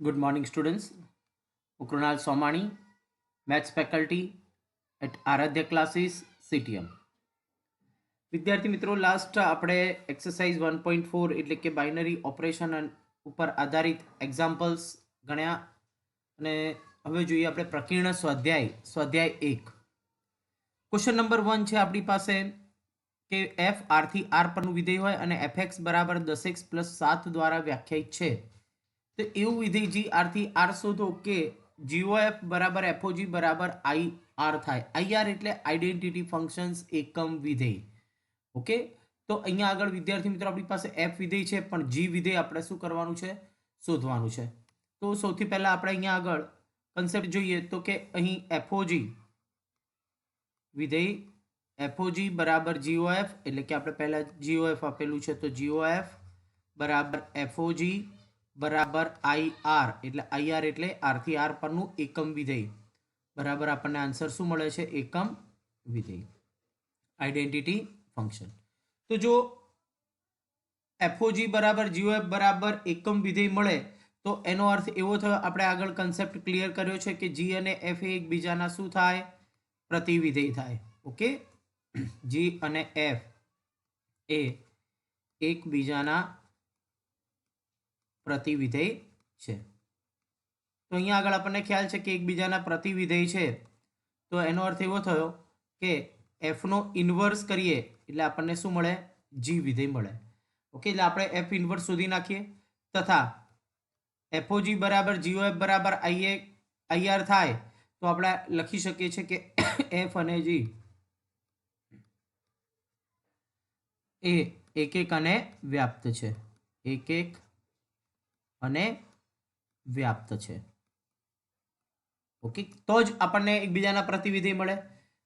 Good morning, students. Ukrunal Somani, Maths faculty at Aradhya Classes, CTM. વિદ્યાર્થી મિત્રો last આપણે exercise 1.4 એટલે કે બાઇનરી ઓપરેશન ઉપર આધારિત એક્ઝામ્પલ્સ ગણ્યા અને હવે જોઈએ આપણે પ્રકીર્ણ સ્વાધ્યાય 1. ક્વેશ્ચન નંબર 1 છે આપણી પાસે કે f r થી r પરનું વિધેય હોય અને fx બરાબર 10x + 7 દ્વારા વ્યાખ્યાયિત છે. તો એવું વિધેય g r થી r શોધો કે GOF બરાબર FOG બરાબર IR થાય. IR એટલે આઈડેન્ટિટી ફંક્શન્સ એકમ વિધેય. ઓકે, તો અહીંયા આગળ વિદ્યાર્થી મિત્રો આપણી પાસે f વિધેય છે પણ g વિધેય આપણે શું કરવાનું છે? શોધવાનું છે. તો સૌથી પહેલા આપણે અહીંયા આગળ કન્સેપ્ટ જોઈએ તો કે અહીં FOG વિધેય FOG બરાબર GOF એટલે કે આપણે પહેલા GOF આપેલું છે તો GOF બરાબર FOG બરાબર IR એટલે IR એટલે r થી r પરનું એકમ વિધેય બરાબર આપણને આન્સર શું મળે છે? એકમ વિધેય, આઈડેન્ટિટી ફંક્શન. તો જો FOG બરાબર GOF બરાબર એકમ વિધેય મળે તો એનો અર્થ એવો થયો, આપણે આગળ કન્સેપ્ટ ક્લિયર કર્યો છે કે G અને F એકબીજાના શું થાય? પ્રતિવિધેય થાય. ઓકે, G અને F એ એકબીજાના પ્રતિવિધેય છે. તો અહીંયા આગળ આપણને ખ્યાલ છે કે એકબીજાના પ્રતિવિધેય છે તો એનો અર્થ એવો થયો કે f નો ઇન્વર્સ કરીએ એટલે આપણને શું મળે? g વિધેય મળે. ઓકે, એટલે આપણે f ઇન્વર્સ શોધી નાખીએ તથા FOG બરાબર GOF બરાબર IR થાય તો આપણે લખી શકીએ છીએ કે f અને g એ એક અને વ્યાપ્ત છે. એક અને વ્યાપ્ત છે. ઓકે, તો જ આપણને એકબીજાના પ્રતિવિધેય મળે.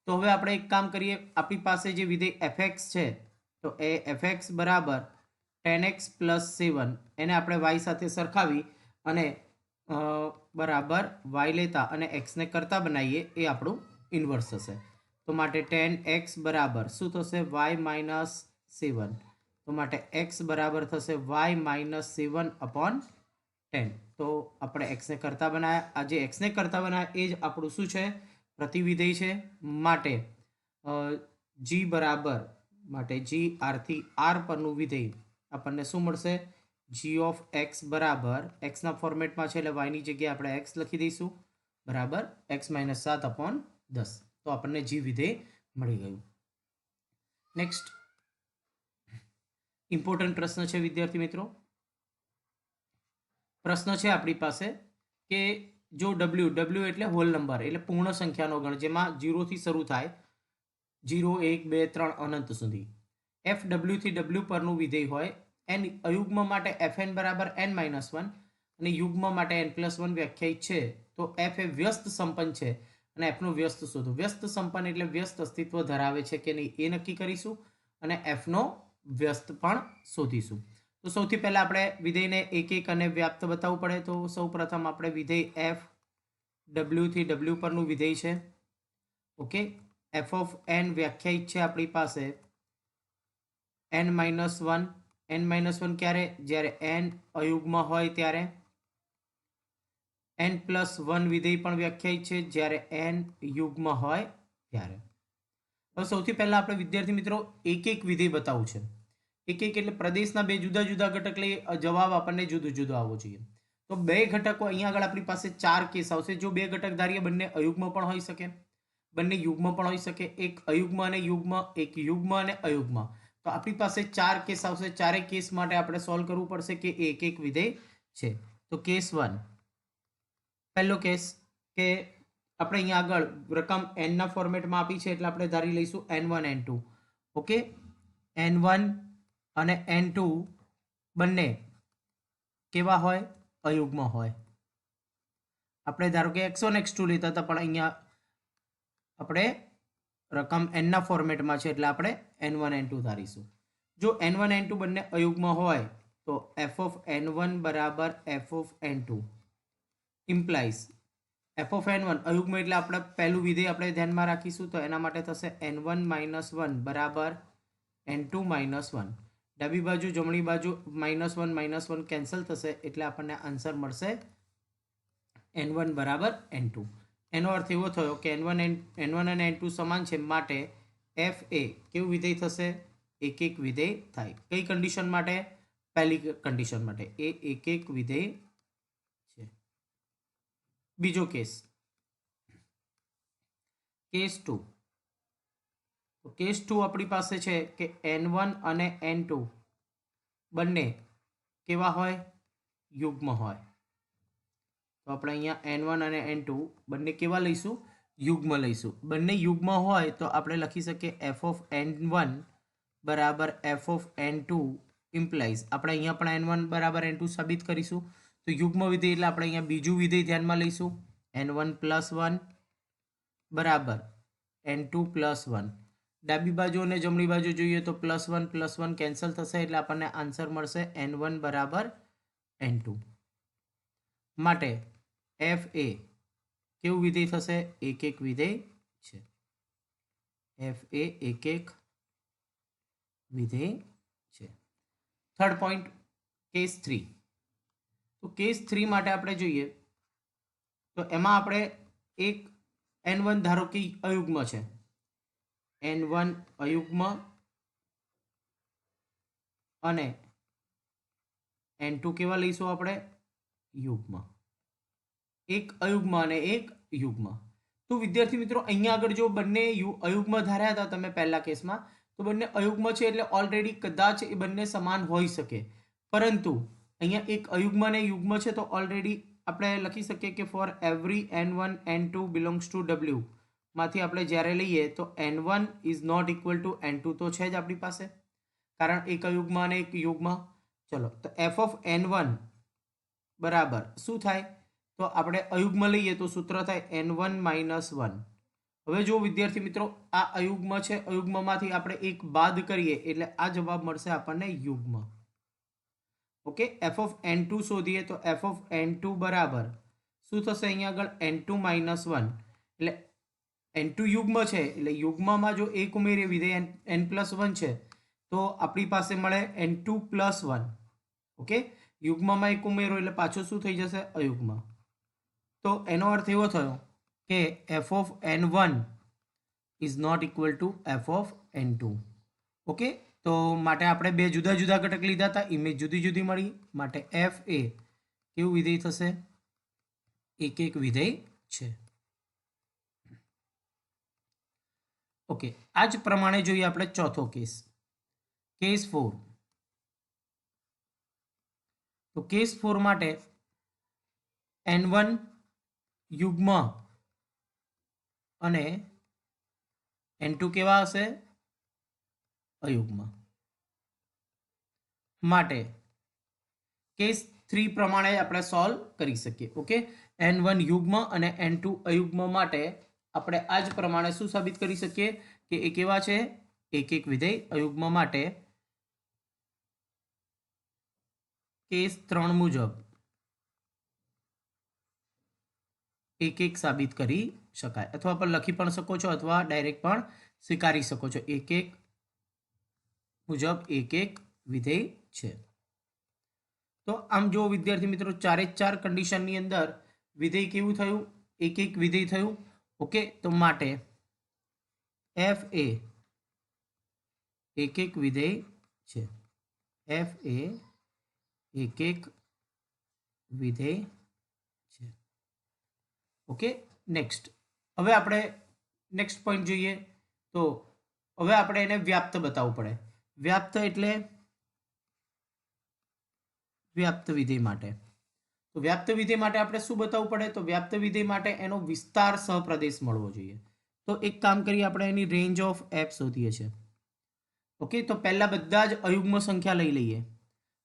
તો હવે આપણે એક કામ કરીએ, આપણી પાસે જે વિધેય fx છે તો એ fx બરાબર 10x + 7 એને આપણે y સાથે સરખાવી અને બરાબર y લેતા અને x ને કરતા બનાવીએ એ આપણું ઇન્વર્સ થશે. તો માટે 10x બરાબર શું થશે? y - 7. તો માટે x બરાબર થશે y - 7/10. તો આપણે x ને કરતા બનાવ્યા, આ જે x ને કરતા બનાવ્યા એ જ આપણું શું છે? પ્રતિવિધેય છે. માટે g બરાબર માટે g r થી r પરનું વિધેય આપણને શું મળશે? g of x બરાબર x ના ફોર્મેટમાં છે એટલે y ની જગ્યાએ આપણે x લખી દઈશું બરાબર x - 7/10. તો આપણને g વિધેય મળી ગયું. નેક્સ્ટ ઇમ્પોર્ટન્ટ પ્રશ્ન છે વિદ્યાર્થી મિત્રો. પ્રશ્ન છે આપણી પાસે કે જો w એટલે હોલ નંબર એટલે પૂર્ણ સંખ્યાનો ગણ જેમાં 0 થી શરૂ થાય, 0 1 2 3 અનંત સુધી, f w થી w પરનું વિધેય હોય n અયુગ્મ માટે fn બરાબર n - 1 અને યુગ્મ માટે n+1 વ્યાખ્યાયિત છે તો f એ વ્યસ્ત સંપન્ન છે અને f નો વ્યસ્ત શોધો. વ્યસ્ત સંપન્ન એટલે વ્યસ્ત અસ્તિત્વ ધરાવે છે કે નહીં એ નક્કી કરીશું અને f નો વ્યસ્ત પણ શોધીશું. તો સૌથી પહેલા આપણે વિધેયને એક અને વ્યાપ્ત બતાવવું પડે. તો સૌ પ્રથમ આપણે વિધેય f w થી w પરનું વિધેય છે. ઓકે, f of n વ્યાખ્યાયિત છે આપણી પાસે n-1. n-1 ક્યારે? જ્યારે n અયુગ્મ હોય ત્યારે. n+1 વિધેય પણ વ્યાખ્યાયિત છે જ્યારે n યુગ્મ હોય ત્યારે. હવે સૌથી પહેલા આપણે વિદ્યાર્થી મિત્રો એક વિધેય બતાવવું છે. એક એટલે પ્રદેશના બે જુદા જુદા ઘટક લઈ જવાબ આપણને જુદો જુદો આવવો જોઈએ. તો બે ઘટકો અહીંયા આગળ આપણી પાસે 4 કેસ આવશે. જો બે ઘટક ધારીએ બંને અયુગ્મ પણ હોઈ શકે, બંને યુગ્મ પણ હોઈ શકે, એક અયુગ્મ અને યુગ્મ, એક યુગ્મ અને અયુગ્મ. તો આપણી પાસે 4 કેસ આવશે. ચારેય કેસ માટે આપણે સોલ્વ કરવું પડશે કે એક વિધેય છે. તો કેસ 1, પહેલો કેસ કે આપણે અહીંયા આગળ રકમ n ના ફોર્મેટમાં આપી છે એટલે આપણે ધારી લઈશું n1 n2. ઓકે, n1 અને n2 બંને કેવા હોય? અયુગ્મ હોય. આપણે ધારો કે x1 x2 લેતા હતા પણ અહીંયા આપણે રકમ n ના ફોર્મેટમાં છે એટલે આપણે n1 n2 ધારીશું. જો n1 n2 બંને અયુગ્મ હોય તો f of n1 બરાબર f of n2 implies f of n1 અયુગ્મ એટલે આપણે પહેલું વિધેય આપણે ધ્યાનમાં રાખીશું તો એના માટે થશે n1 - 1 બરાબર n2 - 1. ડાબી બાજુ જમણી બાજુ -1 - 1 કેન્સલ થશે એટલે આપણને આન્સર મળશે n1 બરાબર n2. એનો અર્થ એવો થયો કે n1 અને n2 સમાન છે, માટે f એ કેવું વિધેય થશે? એક એક વિધેય થાય. કઈ કન્ડિશન માટે? પહેલી કન્ડિશન માટે એ એક એક વિધેય છે. બીજો કેસ, કેસ 2. તો કેસ 2 આપણી પાસે છે કે n1 અને n2 બંને કેવા હોય? યુગ્મ હોય. તો આપણે અહીંયા n1 અને n2 બંને કેવા લઈશું? યુગ્મ લઈશું. બંને યુગ્મ હોય તો આપણે લખી શકીએ f ઓફ n1 બરાબર f ઓફ n2 ઇમ્પ્લાઇઝ આપણે અહીંયા પણ n1 બરાબર n2 સાબિત કરીશું. તો યુગ્મ વિધેય એટલે આપણે અહીંયા બીજું વિધેય ધ્યાનમાં લઈશું, n1 પ્લસ 1 બરાબર n2 પ્લસ 1. ડાબી બાજુ અને જમણી બાજુ જોઈએ તો +1 કેન્સલ થશે એટલે આપણને આન્સર મળશે n1 બરાબર n2. માટે f એ કેવું વિધેય થશે? એક એક વિધેય છે. f એ એક એક વિધેય છે. Third point, case 3. તો કેસ 3 માટે આપણે જોઈએ તો એમાં આપણે એક n1 ધારો કે અયુગ્મ છે, n1 અયુગ્મ અને n2 કેવા લઈશું આપણે? યુગ્મ. એક અયુગ્મ અને એક યુગ્મ. તો વિદ્યાર્થી મિત્રો અહીંયા આગળ જો બંને અયુગ્મ ધાર્યા હતા તમે પહેલા કેસમાં, તો બંને અયુગ્મ છે એટલે ઓલરેડી કદાચ એ બંને સમાન હોઈ શકે, પરંતુ અહીંયા એક અયુગ્મ અને યુગ્મ છે તો ઓલરેડી આપણે લખી શકીએ કે for every n1 n2 belongs to w માંથી આપણે જ્યારે લઈએ તો n1 is not equal two n2 તો છે જ આપણી પાસે, કારણ એક અયુગ્મ અને એક યુગ્મ. ચલો, તો f ઓફ n1 બરાબર શું થાય? તો આપણે અયુગ્મ લઈએ તો સૂત્ર થાય n1 માઇનસ 1. હવે જો વિદ્યાર્થી મિત્રો આ અયુગ્મ છે, અયુગ્મમાંથી આપણે એક બાદ કરીએ એટલે આ જવાબ મળશે આપણને યુગ્મ. ઓકે, f ઓફ n2 શોધીએ તો f ઓફ n2 બરાબર શું થશે? અહીંયા આગળ n2 માઇનસ 1 એટલે n2 યુગ્મ છે એટલે યુગ્મમાં જો એક ઉમેરીએ વિધેય n પ્લસ 1 છે તો આપણી પાસે મળે n2 પ્લસ 1. ઓકે, યુગ્મમાં એક ઉમેરો એટલે પાછો શું થઈ જશે? અયુગ્મ. તો એનો અર્થ એવો થયો કે f of n1 is not equal to f of n2. Okay, તો માટે આપણે બે જુદા જુદા ઘટક લીધા હતા, ઇમેજ જુદી જુદી મળી, માટે f એ કેવું વિધેય થશે? એક એક વિધેય છે. ઓકે, આ જ પ્રમાણે જોઈએ આપણે ચોથો કેસ, કેસ 4. તો કેસ 4 માટે n1 યુગ્મ અને n2 કેવા હશે? અયુગ્મ. માટે કેસ 3 પ્રમાણે આપણે સોલ્વ કરી શકીએ. ઓકે, n1 યુગ્મ અને n2 અયુગ્મ માટે આપણે આ જ પ્રમાણે શું સાબિત કરી શકીએ કે એ કેવા છે? એક એક વિધેય. અયુગ્મ માટે કેસ 3 મુજબ એક એક સાબિત કરી શકાય, અથવા પણ લખી પણ શકો છો અથવા ડાયરેક્ટ પણ સ્વીકારી શકો છો. એક એક મુજબ એક એક વિધેય છે. તો આમ જો વિદ્યાર્થી મિત્રો ચારે ચાર કન્ડિશનની અંદર વિધેય કેવું થયું? એક એક વિધેય થયું. ઓકે, તો માટે f એ એક એક વિધેય છે. f એ એક એક વિધેય છે. Okay, next. હવે આપણે નેક્સ્ટ પોઈન્ટ જોઈએ તો હવે આપણે એને વ્યાપ્ત બતાવવું પડે. વ્યાપ્ત એટલે વ્યાપ્ત વિધેય માટે. તો વ્યાપ્ત વિધેય માટે આપણે શું બતાવવું પડે? તો વ્યાપ્ત વિધેય માટે એનો વિસ્તાર સહપ્રદેશ મળવો જોઈએ. તો એક કામ કરીએ, આપણે એની રેન્જ ઓફ f શોધીએ છીએ. ઓકે, તો પહેલા બધા જ અયુગ્મ સંખ્યા લઈ લઈએ.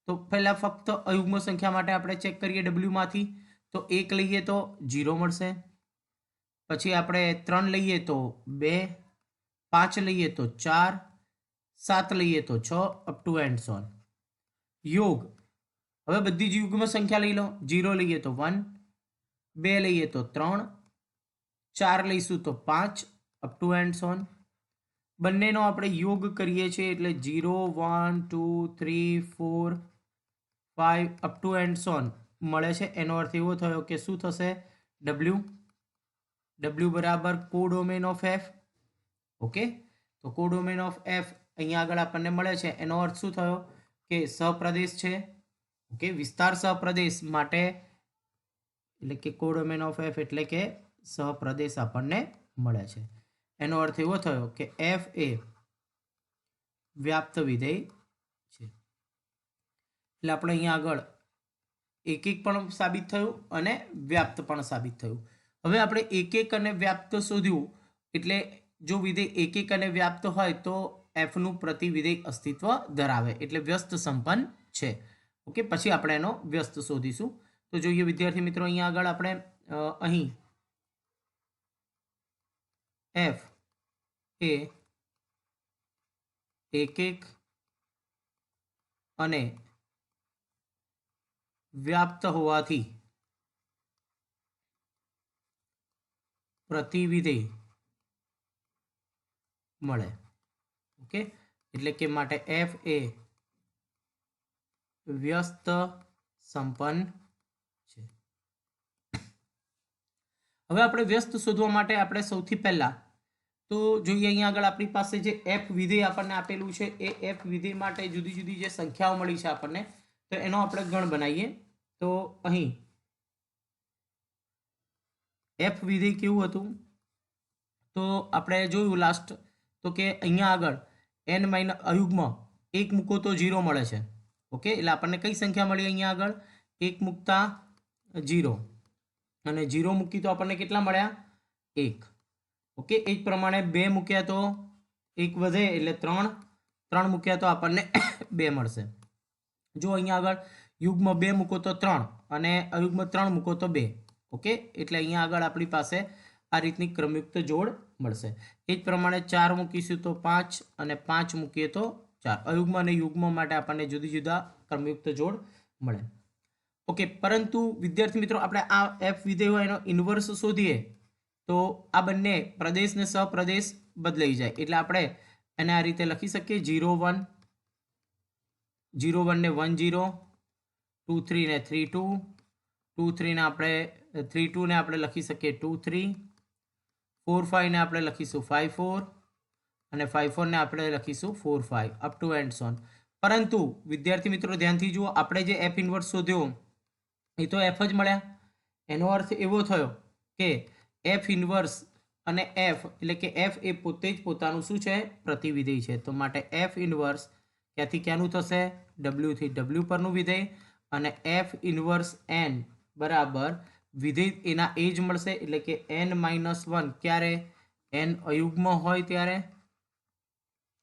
તો પહેલા ફક્ત અયુગ્મ સંખ્યા માટે આપણે ચેક કરીએ w માંથી. તો 1 લઈએ તો 0 મળશે, પછી આપણે 3 લઈએ તો 2, 5 લઈએ તો 4, 7 લઈએ તો 6 અપ ટુ એન્ડ સોન. યોગ, હવે બધી જ યુગ્મ સંખ્યા લઈ લો. 0 લઈએ તો 1, 2 લઈએ તો 3, 4 લઈશું તો 5 અપ ટુ એન્ડ સોન. બંનેનો આપણે યોગ કરીએ છીએ એટલે 0, 1, 2, 3, 4, 5 અપ ટુ એન્ડ સોન મળે છે. એનો અર્થ એવો થયો કે શું થશે? ડબલ્યુ ડબલ્યુ બરાબર કોડોમેન ઓફ એફ. ઓકે, તો કોડોમેન ઓફ એફ અહીંયા આગળ આપણને મળે છે. એનો અર્થ શું થયો કે સહપ્રદેશ છે. ઓકે, વિસ્તાર સહપ્રદેશ માટે એટલે કે કોડોમેન ઓફ એફ એટલે કે સહપ્રદેશ આપણને મળે છે. એનો અર્થ એવો થયો કે એફ એ વ્યાપ્ત વિધેય છે. એટલે આપણે અહીંયા આગળ એકિક પણ સાબિત થયું અને વ્યાપ્ત પણ સાબિત થયું. હવે આપણે એકિક અને વ્યાપ્ત શોધ્યું એટલે જો વિધેય એકિક અને વ્યાપ્ત હોય તો એફનું પ્રતિવિધેય અસ્તિત્વ ધરાવે એટલે વ્યસ્ત સંપન્ન છે. ઓકે, પછી આપણે એનો વ્યસ્ત શોધીશું. તો જોઈએ વિદ્યાર્થી મિત્રો, અહીંયા આગળ આપણે અહીં એફ એ એકિક અને વ્યાપ્ત હોવાથી પ્રતિવિધેય મળે. ઓકે, એટલે કે માટે એફ એ વ્યસ્ત સંપન્ન છે. હવે આપણે વ્યસ્ત શોધવા માટે આપણે સૌથી પહેલા તો જોઈએ અહીંયા આગળ આપણી પાસે જે એફ વિધેય આપણને આપેલું છે એ એફ વિધેય માટે જુદી જુદી જે સંખ્યાઓ મળી છે આપણને, તો એનો આપણે ગણ બનાવીએ. તો અહીં એફ વિધેય કેવું હતું તો આપણે જોયું લાસ્ટ તો કે અહીંયા આગળ n માઇનસ અયુગ્મ 1 મૂકો તો 0 મળે છે. ઓકે, એટલે આપણને કઈ સંખ્યા મળી અહીંયા આગળ 1 મૂકતા 0 અને 0 મૂકી તો આપણને કેટલા મળ્યા 1. ઓકે, એ જ પ્રમાણે 2 મૂક્યા તો 1 વધે એટલે 3, 3 મૂક્યા તો આપણને 2 મળશે. જો અહીંયા આગળ યુગ્મ 2 મૂકો તો 3 અને અયુગ્મ 3 મૂકો તો 2. ઓકે, એટલે અહીંયા આગળ આપણી પાસે આ રીતની ક્રમયુક્ત જોડ મળશે. એ જ પ્રમાણે 4 મૂકીશું તો 5 અને 5 મૂકીએ તો 4. અયુગ્મ અને યુગ્મ માટે આપણને જુદી જુદા ક્રમયુક્ત જોડ મળે. ઓકે, પરંતુ વિદ્યાર્થી મિત્રો આપણે આ એફ વિધેય હોય એનો ઇન્વર્સ શોધીએ તો આ બંને પ્રદેશ ને સહપ્રદેશ બદલાઈ જાય. એટલે આપણે એને આ રીતે લખી શકીએ 0 1, 0 1 ને 1 0, 2 3 ને 3 2, 2 3 ને આપણે 3 2 ને આપણે લખી શકીએ 2 3, 4 5 ને આપણે લખીશું 5 4 અને 5 4 ને આપણે લખીશું 4 5 અપ ટુ એન્ડ સોન. પરંતુ વિદ્યાર્થી મિત્રો ધ્યાનથી જુઓ, આપણે જે એફ ઇન્વર્સ શોધ્યો એ તો એફ જ મળ્યા. એનો અર્થ એવો થયો કે એફ ઇન્વર્સ અને એફ એટલે કે એફ એ પોતે જ પોતાનું શું છે પ્રતિવિધેય છે. તો માટે એફ ઇન્વર્સ ક્યાંથી ક્યાંનું થશે ડબલ્યુ થી ડબલ્યુ પરનું વિધેય અને એફ ઇન્વર્સ એન બરાબર વિધેય એના એ જ મળશે. એટલે કે n-1 ક્યારે n અયુગ્મ હોય ત્યારે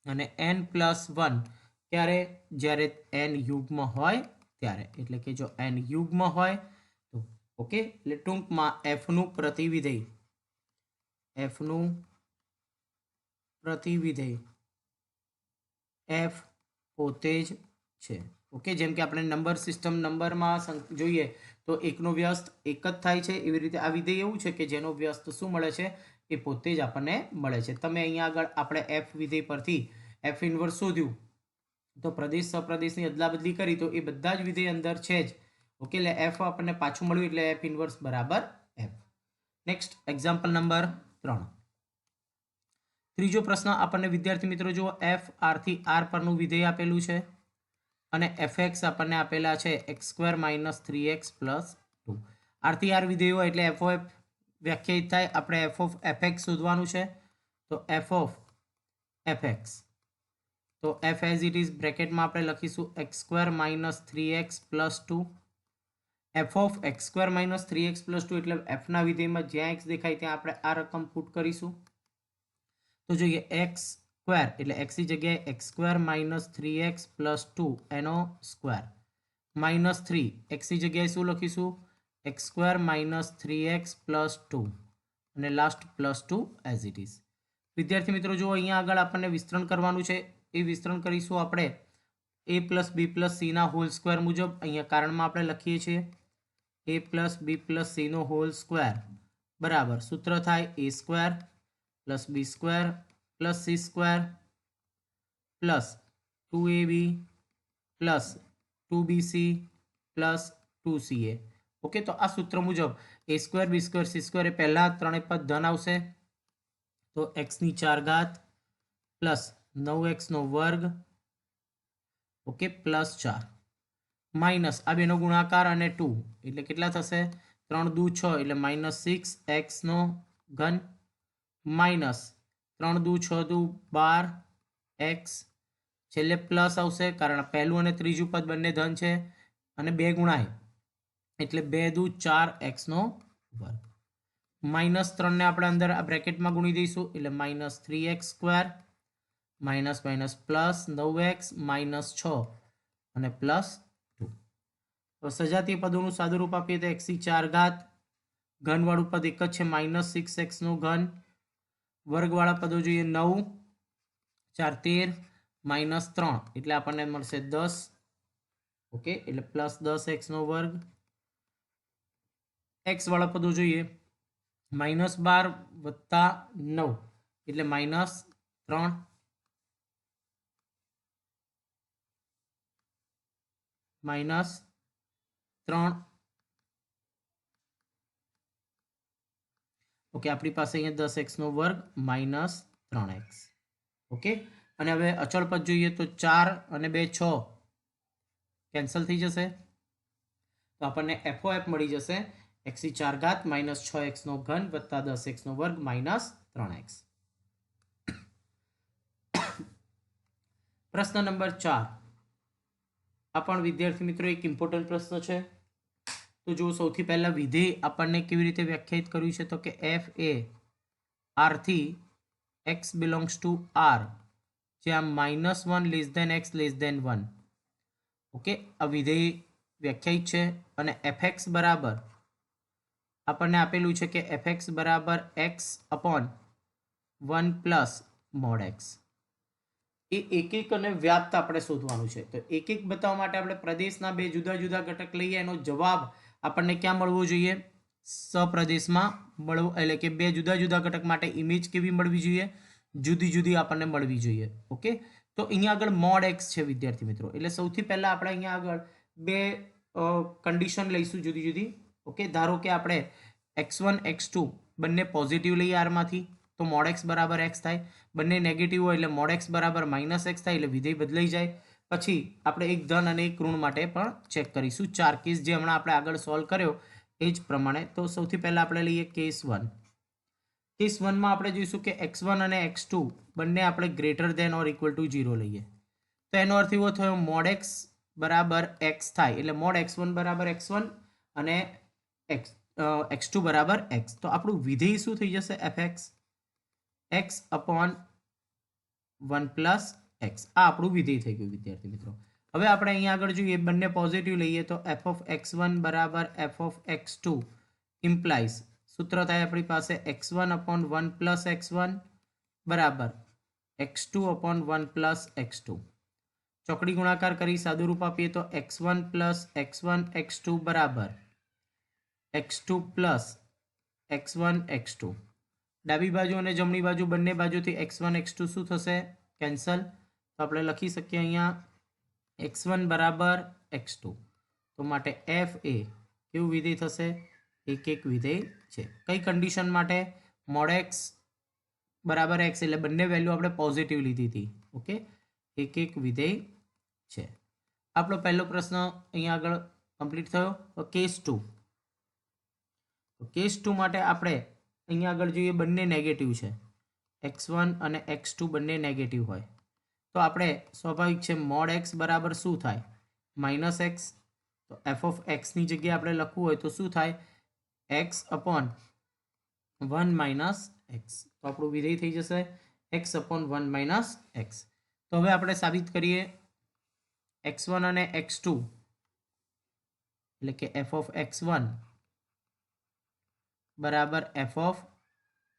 અને n+1 ક્યારે જ્યારે n યુગ્મ હોય ત્યારે. એટલે કે જો n યુગ્મ હોય તો ઓકે, એટલે ટૂંકમાં એફનું પ્રતિવિધેય એફ પોતે જ છે. ઓકે, જેમ કે આપણે નંબર સિસ્ટમ નંબરમાં જોઈએ તો એકનો વ્યસ્ત એક જ થાય છે, એવી રીતે આ વિધેય એવું છે કે જેનો વ્યસ્ત શું મળે છે એ પોતે જ આપણને મળે છે. તમે અહીંયા આગળ આપણે એફ વિધેય પરથી એફ ઇન્વર્સ શોધ્યું તો પ્રદેશ સપ્રદેશની અદલાબદલી કરી તો એ બધા જ વિધેય અંદર છે જ. ઓકે, એટલે એફ આપણને પાછું મળ્યું એટલે એફ ઇન્વર્સ બરાબર એફ. Next example number 3. ત્રીજો પ્રશ્ન આપણને વિદ્યાર્થી મિત્રો જો એફ આર થી આર પરનું વિધેય આપેલું છે અને એફ એક્સ આપણને આપેલા છે x² - 3x + 2. આર થી આર વિધેય હોય એટલે એફ ઓફ વ્યાખ્યાયિત થાય. આપણે એફ ઓફ એફ એક્સ શોધવાનું છે. તો એફ ઓફ એફ એક્સ તો એફ એઝ ઇટ ઇઝ બ્રેકેટમાં આપણે લખીશું x² - 3x + 2. F of x² - 3x + 2 એટલે એફના વિધેયમાં જ્યાં x દેખાય ત્યાં આપણે આ રકમ પુટ કરીશું. તો જોઈએ x² એટલે x ની જગ્યાએ x² - 3x + 2 એનો સ્ક્વેર -3 x ની જગ્યાએ શું લખીશું x² - 3x + 2 અને લાસ્ટ +2 એઝ ઇટ ઇઝ. વિદ્યાર્થી મિત્રો જો અહીંયા આગળ આપણને વિસ્તરણ કરવાનું છે. એ વિસ્તરણ કરીશું આપણે a + b + c ના હોલ સ્ક્વેર મુજબ. અહીંયા કારણમાં આપણે લખીએ છીએ a + b + c no whole square બરાબર સૂત્ર થાય a² + b² + c² + 2ab + 2bc + 2ca. Okay, તો આ સૂત્ર મુજબ A square B square C square ए पहला त्रे पद धन आवशे तो एक्सनी 4 घात प्लस 9x નો વર્ગ ओके प्लस 4 माइनस आ बेनो गुणाकार अने 2 એટલે કેટલા થશે 3 દુ 6 એટલે -6x નો ઘન माइनस 3 દુ 6 દુ 12x છેલ્લે પ્લસ આવશે કારણ પહેલું અને ત્રીજું પદ બંને ધન છે અને 2 ગુણાય એટલે 2 દુ 4x નો વર્ગ -3 ને આપણે અંદર આ બ્રેકેટમાં ગુણી દઈશું એટલે -3x² minus minus plus 9x -6 અને પ્લસ 2 તો સજાતીય પદોનું સાદું રૂપ આપીએ તો x ની 4 ઘાત ઘનવાળું પદ એક જ છે -6x નો ઘન વર્ગવાળા પદો જોઈએ 9 4 13 -3 એટલે આપણને મળશે 10 ઓકે એટલે પ્લસ 10x નો વર્ગ x વાળા પદો જોઈએ -12 વત્તા 9 એટલે -3 -3 ओके अपनी पास अहीं 10x નો વર્ગ -3x ओके અને હવે અચળ પદ જોઈએ તો 4 અને 2 6 કેન્સલ થઈ જશે તો આપણને FOF મળી જશે x ની 4 ઘાત -6x નો ઘન વત્તા 10x નો વર્ગ -3x પ્રશ્ન નંબર 4 આ પણ વિદ્યાર્થી મિત્રો એક ઇમ્પોર્ટન્ટ પ્રશ્ન છે તો જો સૌથી પહેલા વિધેય આપણને કેવી રીતે વ્યાખ્યાયિત કર્યું છે તો કે f એ r થી x belongs to r જ્યાં -1 less than x less than 1 okay આ વિધેય વ્યાખ્યાયિત છે અને fx બરાબર આપણને આપેલું છે કે fx બરાબર x upon 1 plus mod x એ એક એક અને વ્યાપ્ત આપણે શોધવાનું છે તો એક એક બતાવવા માટે આપણે પ્રદેશના બે જુદા જુદા ઘટક લઈએ એનો જવાબ આપણને ક્યાં મળવો જોઈએ સપ્રદેશમાં મળવો એટલે કે બે જુદા જુદા ઘટક માટે ઇમેજ કેવી મળવી જોઈએ જુદી જુદી આપણને મળવી જોઈએ ઓકે તો અહીંયા આગળ mod x છે વિદ્યાર્થી મિત્રો એટલે સૌથી પહેલા આપણે અહીંયા આગળ બે કન્ડિશન લઈશું જુદી જુદી ઓકે ધારો કે આપણે x1 x2 બંને પોઝિટિવ લઈએ r માંથી तो mod x बराबर x थाय बने नेगेटिव हो એટલે mod x बराबर -x थाय એટલે વિધેય બદલાઈ જાય પછી આપણે એક ધન અને એક ઋણ માટે પણ ચેક કરીશું ચાર કેસ જે હમણાં આપણે આગળ સોલ્વ કર્યો એ જ પ્રમાણે તો સૌથી પહેલા આપણે લઈએ કેસ 1 કેસ 1 માં આપણે જોઈશું કે x1 અને x2 બંને આપણે greater than or equal to 0 લઈએ તો એનો અર્થ એવો થયો mod x બરાબર x થાય એટલે mod x1 બરાબર x1 અને x2 બરાબર x તો આપણું વિધેય શું થઈ જશે fx x upon 1 plus x આ આપણું વિધેય થઈ ગયું વિદ્યાર્થી મિત્રો હવે આપણે અહીંયા આગળ જોઈએ બંને પોઝિટિવ લઈએ તો f of x1 બરાબર f of x2 implies સૂત્ર થાય આપણી પાસે x1 upon 1 plus x1 બરાબર x2 upon 1 plus x2 ચોકડી ગુણાકાર કરી સાદું રૂપ આપીએ તો x1 plus x1 x2 બરાબર x2 plus x1 x2 ડાબી બાજુ અને જમણી બાજુ બંને બાજુથી x1 x2 શું થશે કેન્સલ તો આપણે લખી શકીએ અહીંયા x1 બરાબર x2 તો માટે f એ કેવું વિધેય થશે એક એક વિધેય છે કઈ કન્ડિશન માટે mod x બરાબર x એટલે બંને વેલ્યુ આપણે પોઝિટિવ લીધી હતી ઓકે એક એક વિધેય છે આપણો પહેલો પ્રશ્ન અહીંયા આગળ કમ્પ્લીટ થયો તો કેસ 2 તો કેસ 2 માટે આપણે અહીંયા આગળ જોઈએ બંને નેગેટિવ છે x1 અને x2 બંને નેગેટિવ હોય તો આપણે સ્વાભાવિક છે mod x બરાબર શું થાય -x તો f of x ની જગ્યાએ આપણે લખવું હોય તો શું થાય x upon 1 minus x તો આપણું વિધેય થઈ જશે x upon 1 minus x તો હવે આપણે સાબિત કરીએ x1 અને x2 એટલે કે f of x1 बराबर f of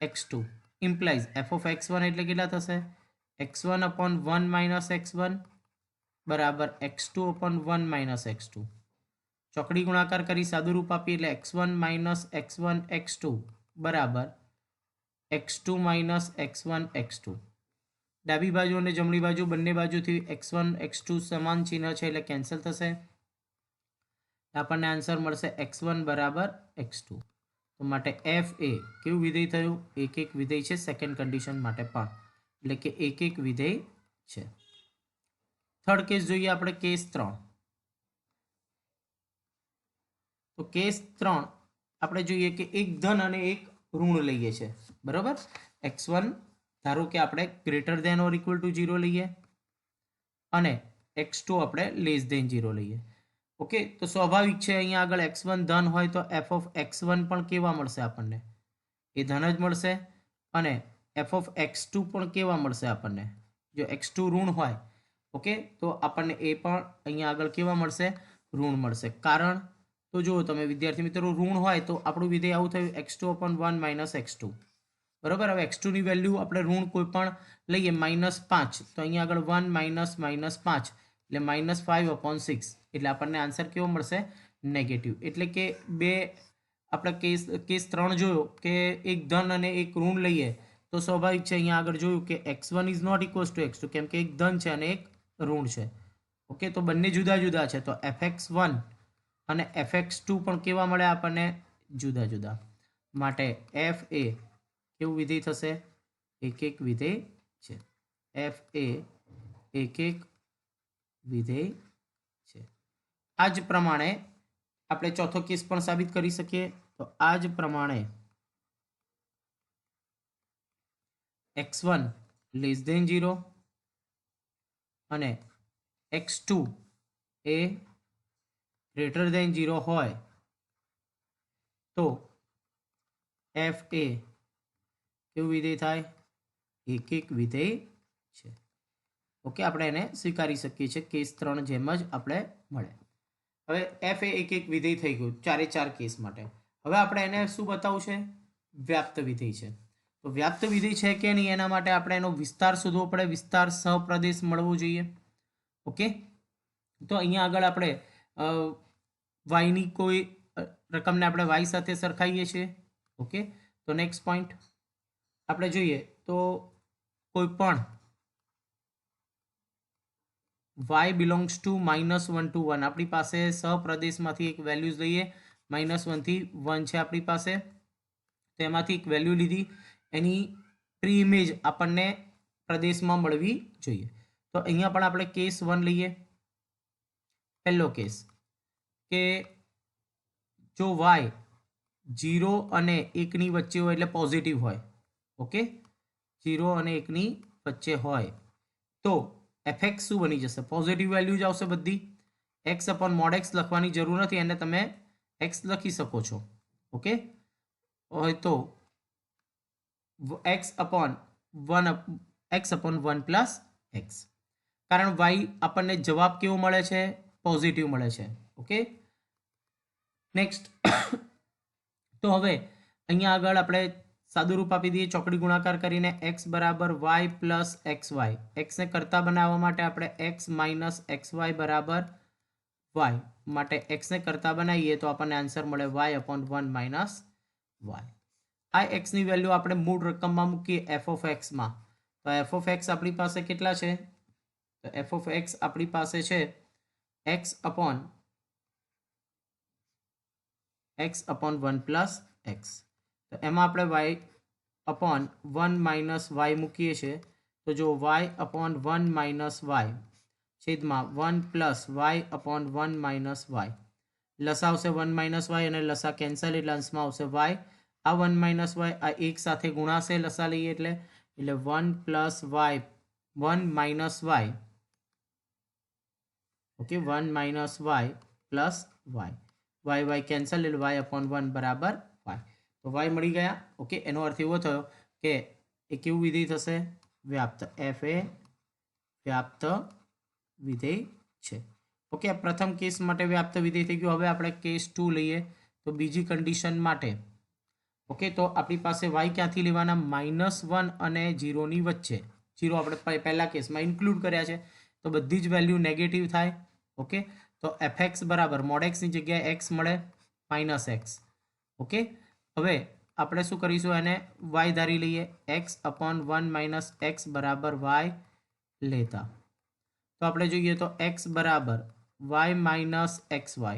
x2 implies f of x1 એટલે કેટલા થશે x1 upon 1 minus x1 બરાબર x2 upon 1 minus x2 ચોકડી ગુણાકાર કરી સાદું રૂપ આપીએ એટલે x1 minus x1 x2 બરાબર x2 minus x1 x2 ડાબી બાજુ અને જમણી બાજુ બંને બાજુથી x1 x2 સમાન ચિહ્ન છે એટલે કેન્સલ થશે આપણને આન્સર મળશે x1 બરાબર x2 તો માટે એફ એ કેવું વિધેય થયું? એક એક વિધેય છે સેકન્ડ કન્ડિશન માટે પણ, એટલે કે એક એક વિધેય છે. થર્ડ કેસ જોઈએ આપણે, કેસ 3. તો કેસ 3 આપણે જોઈએ કે એક ધન અને એક ઋણ લઈએ છે, બરાબર. x1 ધારો કે આપણે greater than or equal to 0 લઈએ અને x2 આપણે લેસ દેન 0 લઈએ. ઓકે, તો સ્વાભાવિક છે અહીંયા આગળ x1 ધન હોય તો f ઓફ x1 પણ કેવા મળશે આપણને? એ ધન જ મળશે. અને f ઓફ x2 પણ કેવા મળશે આપણને? જો x2 ઋણ હોય, ઓકે, તો આપણને એ પણ અહીંયા આગળ કેવા મળશે? ઋણ મળશે. કારણ તો જુઓ તમે વિદ્યાર્થી મિત્રો, ઋણ હોય તો આપણું વિધેય આવું થયું x2 upon 1 minus x2, બરાબર. હવે x2 ની વેલ્યુ આપણે ઋણ કોઈ પણ લઈએ -5, તો અહીંયા આગળ 1 minus -5 એટલે -5/6, એટલે આપણને આન્સર કેવો મળશે? નેગેટિવ. એટલે કે બે આપણે કેસ 3 જોયો કે એક ધન અને એક ઋણ લઈએ તો સ્વાભાવિક છે અહીંયા આગળ જોયું કે x1 is not equals two x2, કેમ કે એક ધન છે અને એક ઋણ છે. ઓકે, તો બંને જુદા જુદા છે, તો fx1 અને fx2 પણ કેવા મળે આપણને? જુદા જુદા. માટે f એ કેવું વિધેય થશે? એક એક વિધેય છે. f એ એક એક વિધેય છે. આ જ પ્રમાણે આપણે ચોથો કેસ પણ સાબિત કરી શકીએ. તો આ જ પ્રમાણે x1 લેસ દેન 0 અને x2 એ ગ્રેટર દેન 0 હોય તો f એ કેવું વિધેય થાય? એક એક વિધેય છે. ઓકે, આપણે એને સ્વીકારી શકીએ છીએ કેસ 3 જેમ જ આપણે મળે. હવે f એ એક એક વિધેય થઈ ગયું ચારે ચાર કેસ માટે. હવે આપણે એને શું બતાવવું છે? વ્યાપ્ત વિધેય છે. તો વ્યાપ્ત વિધેય છે કે નહીં એના માટે આપણે એનો વિસ્તાર શોધવો પડે, વિસ્તાર સહપ્રદેશ મળવો જોઈએ. ઓકે, તો અહીંયા આગળ આપણે વાયની કોઈ રકમને આપણે y સાથે સરખાઈએ છીએ. ઓકે, તો નેક્સ્ટ પોઈન્ટ આપણે જોઈએ તો કોઈ પણ y બિલોંગ્સ ટુ -1 to 1, આપણી પાસે સહપ્રદેશમાંથી એક વેલ્યુઝ લઈએ, -1 થી 1 છે આપણી પાસે, તેમાંથી એક વેલ્યુ લીધી, એની પ્રી ઇમેજ આપણને પ્રદેશમાં મળવી જોઈએ. તો અહીંયા પણ આપણે કેસ 1 લઈએ. પહેલો કેસ કે જો y 0 અને 1 ની વચ્ચે હોય એટલે પોઝિટિવ હોય. ઓકે, 0 અને 1 ની વચ્ચે હોય તો fx શું બની જશે? પોઝિટિવ વેલ્યુ જ આવશે બધી. x upon mod x લખવાની જરૂર નથી, એને તમે x લખી શકો છો. ઓકે, હોય તો x upon 1 plus x, કારણ y આપણને જવાબ કેવો મળે છે? પોઝિટિવ મળે છે. ઓકે, નેક્સ્ટ તો હવે અહીંયા આગળ આપણે સાદું રૂપ આપી દઈએ ચોકડી ગુણાકાર કરીને, x બરાબર y પ્લસ xy. x ને કરતા બનાવવા માટે આપણે x માઇનસ xy બરાબર y, માટે x ને કરતા બનાવીએ તો આપણને આન્સર મળે y upon 1 minus y. આ x ની વેલ્યુ આપણે મૂળ રકમમાં મૂકીએ f ઓફ x માં, તો f ઓફ x આપણી પાસે કેટલા છે? તો f ઓફ x આપણી પાસે છે x upon 1 plus x. તો એમાં આપણે y upon 1 minus y મૂકીએ છીએ, તો જો y upon 1 minus y છેદમાં 1 plus y upon 1 minus y, લસા આવશે 1 minus y અને લસા કેન્સલ એટલે અંશમાં આવશે y. આ 1 minus y આ એક સાથે ગુણાશે લસા લઈએ એટલે 1 plus y 1 minus y. Okay, 1 minus y plus y, y cancel એટલે y upon 1 બરાબર y. તો y મળી ગયા. ઓકે, એનો અર્થ એવો થયો કે એ કેવું વિધેય થશે? વ્યાપ્ત. f એ વ્યાપ્ત વિધેય છે. ઓકે, આ પ્રથમ કેસ માટે વ્યાપ્ત વિધેય થઈ ગયું. હવે આપણે કેસ 2 લઈએ તો બીજી કન્ડિશન માટે. ઓકે, તો આપણી પાસે y ક્યાંથી લેવાના? -1 અને 0 ની વચ્ચે. 0 આપણે પહેલા કેસમાં ઇન્ક્લુડ કર્યા છે, તો બધી જ વેલ્યુ નેગેટિવ થાય. ઓકે, તો fx બરાબર mod x ની જગ્યાએ x મળે -x. ઓકે, હવે આપણે શું કરીશું? એને y ધારી લઈએ, x upon 1 minus x બરાબર y લેતા. તો આપણે જોઈએ તો x બરાબર y minus xy.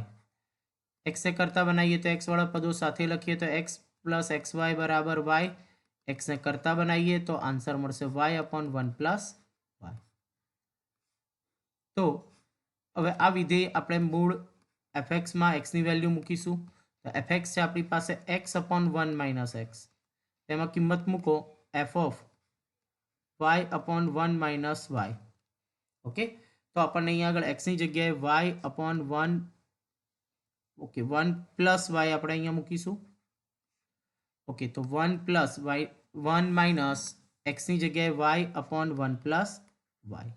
x ને કરતા બનાવીએ તો x વાળા પદો સાથે લખીએ તો x પ્લસ એક્સ વાય બરાબર વાય, એક્સને કરતા બનાવીએ તો આન્સર મળશે વાય અપોન 1 પ્લસ વાય. તો હવે આ વિધેય આપણે મૂળ એફએક્સમાં એક્સની વેલ્યુ મૂકીશું. તો એફએક્સ છે આપણી પાસે એક્સ અપોન 1 માઇનસ એક્સ, તેમાં કિંમત મૂકો f of y upon 1 minus y. Okay, તો આપણને અહીંયા આગળ એક્સની જગ્યાએ y upon 1, okay 1 plus y આપણે અહીંયા મૂકીશું. ઓકે, તો 1 પ્લસ વાય 1 માઇનસ એક્સની જગ્યાએ વાય અપોન 1 પ્લસ વાય.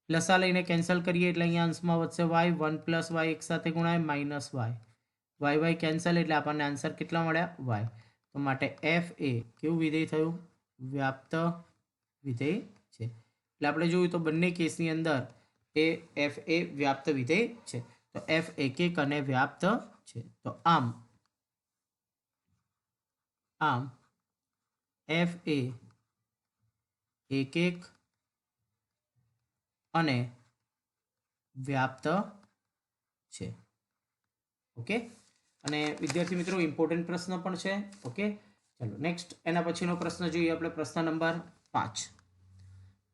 લસા લઈને કેન્સલ કરીએ એટલે અહીંયા અંશમાં વધશે વાય, 1 પ્લસ વાય એક સાથે ગુણાય minus y, y y cancel એટલે આપણને આન્સર કેટલા મળ્યા વાય. તો માટે એફ એ કેવું વિધેય થયું? વ્યાપ્ત વિધેય છે. એટલે આપણે જોયું તો બંને કેસની અંદર એ એફ એ વ્યાપ્ત વિધેય છે. તો એફ એક અને વ્યાપ્ત છે. તો આમ એફ એ એક અને વ્યાપ્ત છે. ઓકે, અને વિદ્યાર્થી મિત્રો ઇમ્પોર્ટન્ટ પ્રશ્ન પણ છે. ઓકે, ચાલો નેક્સ્ટ એના પછીનો પ્રશ્ન જોઈએ આપણે. પ્રશ્ન નંબર 5.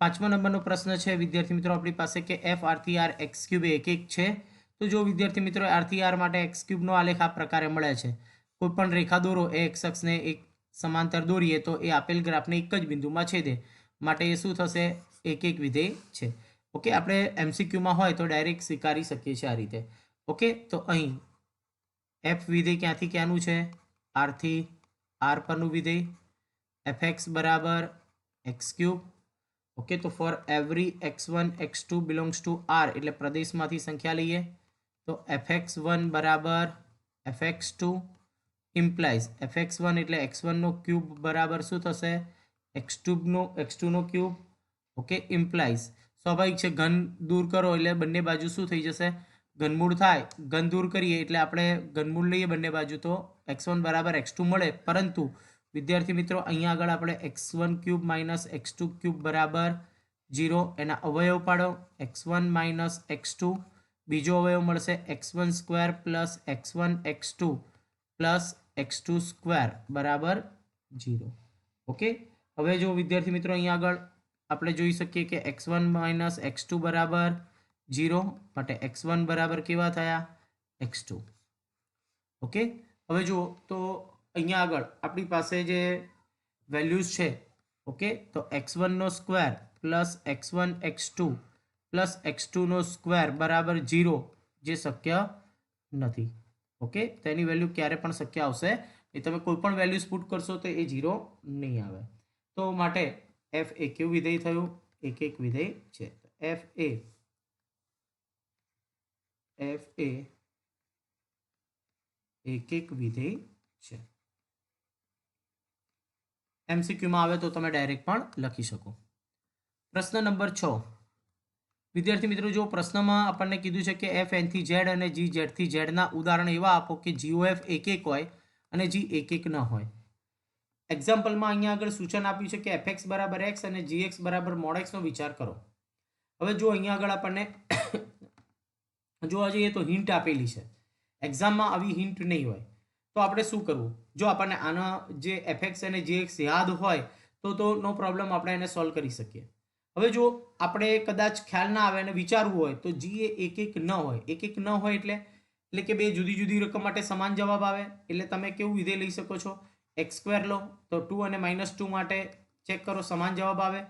5મા નંબરનો પ્રશ્ન છે વિદ્યાર્થી મિત્રો આપણી પાસે કે એફ આરથી આર એક્સ ક્યુબ એક છે. તો જો વિદ્યાર્થી મિત્રો આરથી આર માટે એક્સ ક્યુબનો આલેખ આ પ્રકારે મળે છે. કોઈ પણ રેખા દોરો એ એક્સ અક્ષને એક સમાંતર દોરીએ તો એ આપેલ ગ્રાફને એક જ બિંદુમાં છેદે, માટે એ શું થશે? એક વિધેય છે. ઓકે, આપણે એમસીક્યુમાં હોય તો ડાયરેક્ટ સ્વીકારી શકીએ છીએ આ રીતે. ઓકે, તો અહીં એફ વિધેય ક્યાંથી ક્યાંનું છે? આરથી આર પરનું વિધેય. એફ એક્સ બરાબર એક્સ ક્યુબ. ઓકે, તો for every x1 x2 belongs to r એટલે પ્રદેશમાંથી સંખ્યા લઈએ તો fx1 બરાબર fx2 ઇમ્પ્લાઇઝ fx1 એટલે x1 નો ક્યુબ બરાબર શું થશે? x2 નો ક્યુબ. ઓકે, ઇમ્પ્લાઇઝ સ્વાભાવિક છે ઘન દૂર કરો એટલે બંને બાજુ શું થઈ જશે? ઘનમૂળ થાય. ઘન દૂર કરીએ એટલે આપણે ઘનમૂળ લઈએ બંને બાજુ તો x1 બરાબર x2 મળે. પરંતુ વિદ્યાર્થી મિત્રો અહીંયા આગળ આપણે x1 cube minus x2 cube બરાબર 0 એના અવયવ પાડો. x1 માઇનસ x2, બીજો અવયવ મળશે x1 square plus x1 x2 પ્લસ x2 સ્ક્વેર બરાબર 0. ઓકે, હવે જો વિદ્યાર્થી મિત્રો અહીંયા આગળ આપણે જોઈ શકીએ કે x1 માઇનસ x2 બરાબર 0, માટે x1 બરાબર કેવા થયા? x2. ઓકે, હવે જો તો અહીંયા આગળ આપણી પાસે જે વેલ્યુઝ છે. ઓકે, તો x1 નો સ્ક્વેર પ્લસ x1 x2 પ્લસ x2 નો સ્ક્વેર બરાબર 0 જે શક્ય નથી. ઓકે, તો એની વેલ્યુ ક્યારે પણ શક્ય આવશે એ તમે કોઈ પણ વેલ્યુઝ પુટ કરશો તો એ 0 નહીં આવે. તો માટે એફ એ કેવું વિધેય થયું? એક વિધેય છે. એફ એ એક વિધેય છે. એમસીક્યુમાં આવે તો તમે ડાયરેક્ટ પણ લખી શકો. પ્રશ્ન નંબર 6 વિદ્યાર્થી મિત્રો જો પ્રશ્નમાં આપણને કીધું છે કે એફ એન થી ઝેડ અને જી ઝેડ થી ઝેડના ઉદાહરણ એવા આપો કે જીઓએફ એક હોય અને જી એક ન હોય. એક્ઝામ્પલમાં અહીંયા આગળ સૂચન આપ્યું છે કે એફએક્સ બરાબર એક્સ અને જીએક્સ બરાબર મોડ એક્સનો વિચાર કરો. હવે જો અહીંયા આગળ આપણને જોવા જઈએ તો હિન્ટ આપેલી છે. એક્ઝામમાં આવી હિન્ટ નહીં હોય તો આપણે શું કરવું? જો આપણને આના જે એફએક્સ અને જીએક્સ યાદ હોય તો નો પ્રોબ્લેમ, આપણે એને સોલ્વ કરી શકીએ. હવે જો આપણે કદાચ ખ્યાલ ના આવે અને વિચારવું હોય તો જી એ એક ન હોય. એક ન હોય એટલે કે બે જુદી જુદી રકમ માટે સમાન જવાબ આવે. એટલે તમે કેવું વિધેય લઈ શકો છો? એક્સ સ્ક્વેર લો તો 2 અને -2 માટે ચેક કરો સમાન જવાબ આવે.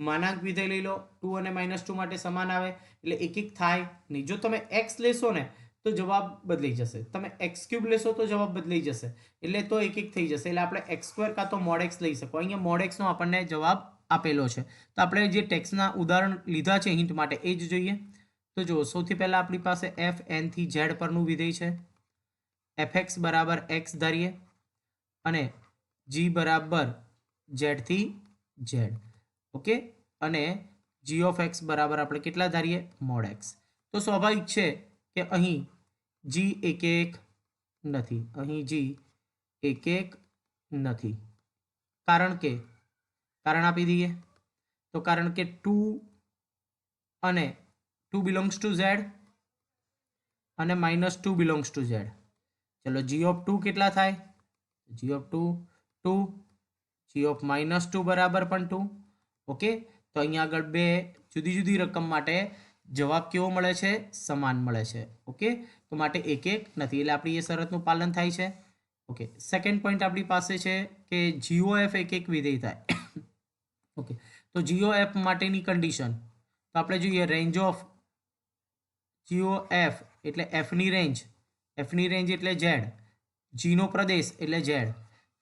માનાંક વિધેય લઈ લો 2 અને -2 માટે સમાન આવે એટલે એક થાય નહીં. જો તમે એક્સ લેશો ને તો જવાબ બદલાઈ જશે. તમે એક્સ ક્યુબ લેશો તો જવાબ બદલાઈ જશે. એટલે તો એક થઈ જશે. એટલે આપણે એક્સ સ્ક્વેર કાં તો મોડ એક્સ લઈ શકો. અહીંયા મોડ એક્સનો આપણને જવાબ આપેલો છે. તો આપણે જે ટેક્સના ઉદાહરણ લીધા છે હિન્ટ માટે એ જ જોઈએ. તો જો સૌથી પહેલા આપણી પાસે એફ એન થી ઝેડ પરનું વિધેય છે. એફ એક્સ બરાબર એક્સ ધારીએ અને જી બરાબર ઝેડ થી ઝેડ. ઓકે, અને જી ઓફ એક્સ બરાબર આપણે કેટલા ધારીએ? Mode x. તો સ્વાભાવિક છે કે અહીં જી એક નથી. અહીં જી એક નથી. કારણ આપી દઈએ તો કારણ કે 2 અને 2 બિલોંગ્સ ટુ ઝેડ અને -2 બિલોંગ્સ ટુ ઝેડ. ચલો જી ઓફ 2 કેટલા થાય? g of 2 2, g of -2 બરાબર પણ 2. ઓકે, તો અહીંયા આગળ બે જુદી જુદી રકમ માટે જવાબ કેવો મળે છે? સમાન મળે છે. ઓકે, તો માટે એક એક નથી, એટલે આપણી એ શરતનું પાલન થાય છે. ઓકે, સેકન્ડ પોઈન્ટ આપણી પાસે છે કે GOF એક એક વિધેય થાય. ઓકે, તો GOF માટેની કન્ડિશન તો આપણે જોઈએ રેન્જ ઓફ GOF એટલે એફની રેન્જ એટલે ઝેડ, જીનો પ્રદેશ એટલે ઝેડ.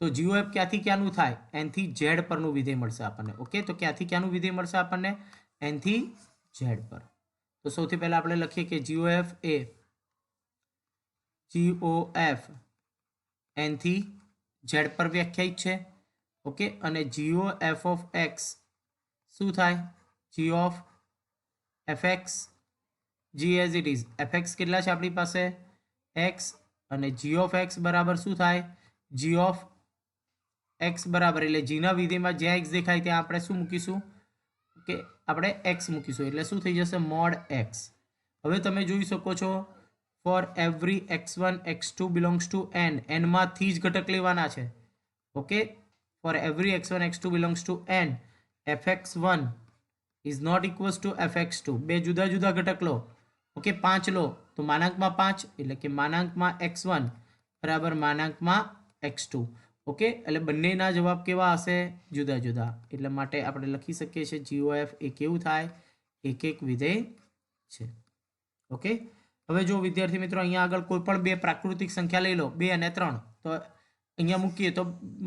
તો GOF ક્યાંથી ક્યાંનું થાય? એનથી ઝેડ પરનું વિધેય મળશે આપણને. ઓકે, તો ક્યાંથી ક્યાંનું વિધેય મળશે આપણને? એનથી ઝેડ પર. તો સૌથી પહેલા આપણે લખીએ કે GOF એનથી ઝેડ પર વ્યાખ્યાયિત છે. ઓકે, અને GOF ઓફ એક્સ શું થાય? G of fx, g as it is. fx કેટલા છે આપણી પાસે? x, અને g ઓફ x બરાબર શું થાય? g ઓફ x બરાબર, એટલે જીના વિધેયમાં જ્યાં x દેખાય ત્યાં આપણે શું મૂકીશું? કે આપણે x મૂકીશું, એટલે શું થઈ જશે? Mod x. હવે તમે જોઈ શકો છો for every x1 x2 belongs to n, nમાંથી જ ઘટક લેવાના છે. Okay, for every x1 x2 belongs to n, fx1 is not equals to fx2. બે જુદા જુદા ઘટક લો. ઓકે, 5 લો તો માનાંકમાં 5, એટલે કે માનાંકમાં x1 બરાબર માનાંકમાં x2. ઓકે, એટલે બંનેના જવાબ કેવા હશે? જુદા જુદા. એટલે માટે આપણે લખી શકીએ છીએ GOF એ કેવું થાય? એક એક વિધેય છે. ઓકે, હવે જો વિદ્યાર્થી મિત્રો અહીંયા આગળ કોઈ પણ બે પ્રાકૃતિક સંખ્યા લઈ લો, 2 અને 3, તો અહીંયા મૂકીએ તો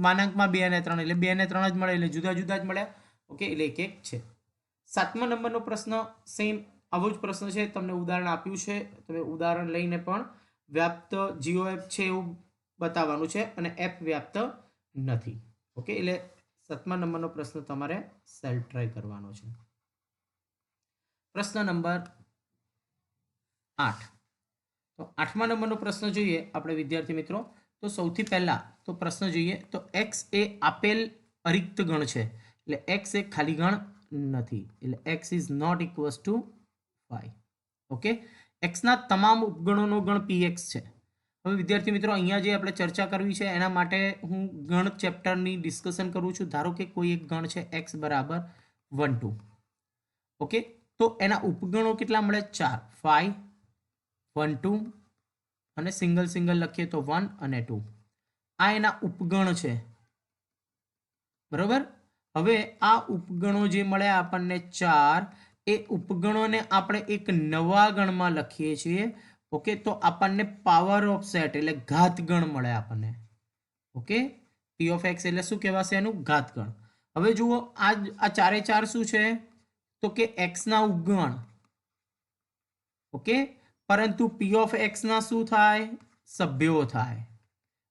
માનાંકમાં 2 અને 3, એટલે 2 અને 3 જ મળે, એટલે જુદા જુદા જ મળ્યા. ઓકે, એટલે એક એક છે. 7મા નંબરનો પ્રશ્ન સેમ આવો જ પ્રશ્ન છે. તમને ઉદાહરણ આપ્યું છે, તમે ઉદાહરણ લઈને પણ વ્યાપ્ત GOF છે એવું બતાવવાનું છે, અને એફ વ્યાપ્ત નથી. ઓકે, એટલે 7મા નંબરનો પ્રશ્ન તમારે સેલ્ફ ટ્રાય કરવાનો છે. પ્રશ્ન નંબર 8. તો 8મા નંબરનો પ્રશ્ન જોઈએ આપણે વિદ્યાર્થી મિત્રો. તો સૌથી પહેલા તો પ્રશ્ન જોઈએ તો x એ આપેલ અરિક્ત ગણ છે, એટલે x એ ખાલી ગણ નથી, એટલે x is not equals to 5. Okay, x ના તમામ ઉપગણોનો ગણ px છે. હવે વિદ્યાર્થી મિત્રો અહીંયા જે આપણે ચર્ચા કરવી છે એના માટે હું ગણ ચેપ્ટરની ડિસ્કશન કરું છું. ધારો કે કોઈ એક ગણ છે x બરાબર 1 2. ઓકે, તો એના ઉપગણો કેટલા મળે? 4, 5 1 2, અને સિંગલ સિંગલ લખીએ તો 1 અને 2. આ એના ઉપગણ છે, બરોબર. હવે આ ઉપગણો જે મળ્યા આપણને 4, એ ઉપગણોને આપણે એક નવા ગણમાં લખીએ છીએ. ઓકે, તો આપણને પાવર ઓફ સેટ એટલે ઘાત ગણ મળે આપણને. ઓકે, p ઓફ x એટલે શું કહેવાશે? એનું ઘાત ગણ. હવે જુઓ આ ચારે ચાર શું છે? તો કે x ના ઉપગણ. ઓકે, પરંતુ p ઓફ x ના શું થાય? સભ્યો થાય.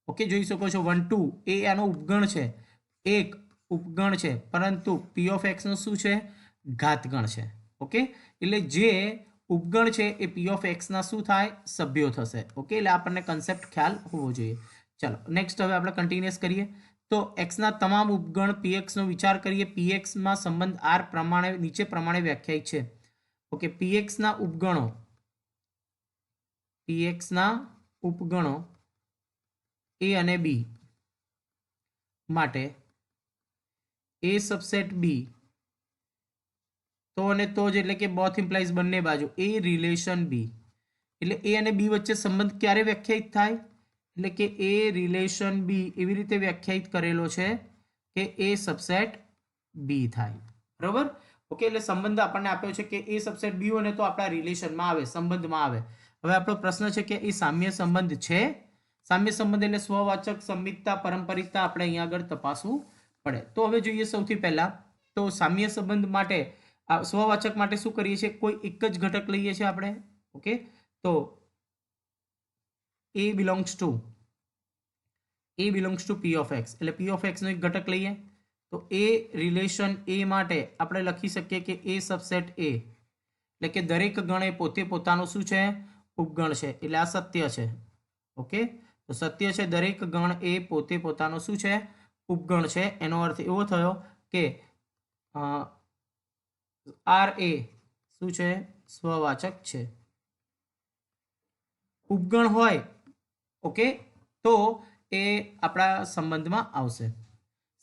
ઓકે, જોઈ શકો છો 1 2 એ એનો ઉપગણ છે, એક ઉપગણ છે, પરંતુ p ઓફ x નો શું છે? ઘાતગણ છે. ઓકે, એટલે જે ઉપગણ છે એ p ઓફ x ના શું થાય? સભ્યો થશે. ઓકે, એટલે આપણને કન્સેપ્ટ ખ્યાલ હોવો જોઈએ. ચાલો નેક્સ્ટ હવે આપણે કન્ટિન્યુઅસ કરીએ. તો x ના તમામ ઉપગણ px નો વિચાર કરીએ. px માં સંબંધ r પ્રમાણે નીચે પ્રમાણે વ્યાખ્યાયિત છે. ઓકે, px ના ઉપગણો a અને b માટે a સબસેટ b તો અને તો જ, એટલે કે બોથ ઇમ્પ્લાઇઝ બંને બાજુ a રિલેશન b, એટલે a અને b વચ્ચે સંબંધ ક્યારે વ્યાખ્યાયિત થાય? એટલે કે a રિલેશન b એવી રીતે વ્યાખ્યાયિત કરેલો છે કે a સબસેટ b થાય. બરોબર. ઓકે, એટલે સંબંધ આપણને આપ્યો છે કે a સબસેટ b હોય ને તો આપણા રિલેશનમાં આવે, સંબંધમાં આવે. હવે આપણો પ્રશ્ન છે કે એ સામ્ય સંબંધ છે? સામ્ય સંબંધ એટલે સ્વવાચક, સંમિતતા, પારંપરિકતા આપણે અહીંયા આગળ તપાસવું પડે. તો હવે જોઈએ સૌથી પહેલા તો સામ્ય સંબંધ માટે સ્વવાચક માટે શું કરીએ છીએ? કોઈ એક જ ઘટક લઈએ છીએ આપણે. ઓકે, તો a belongs to p of x, એટલે p ઓફ x નો એક ઘટક લઈએ. તો a રિલેશન a માટે આપણે લખી શકીએ કે a સબસેટ a, એટલે કે દરેક ગણ એ પોતે પોતાનો શું છે? ઉપગણ છે, એટલે આ સત્ય છે. ઓકે, તો સત્ય છે, દરેક ગણ એ પોતે પોતાનો શું છે? ઉપગણ છે. એનો અર્થ એવો થયો કે r એ શું છે? સ્વવાચક છે. ઉપગણ હોય, ઓકે, તો એ આપણા સંબંધમાં આવશે.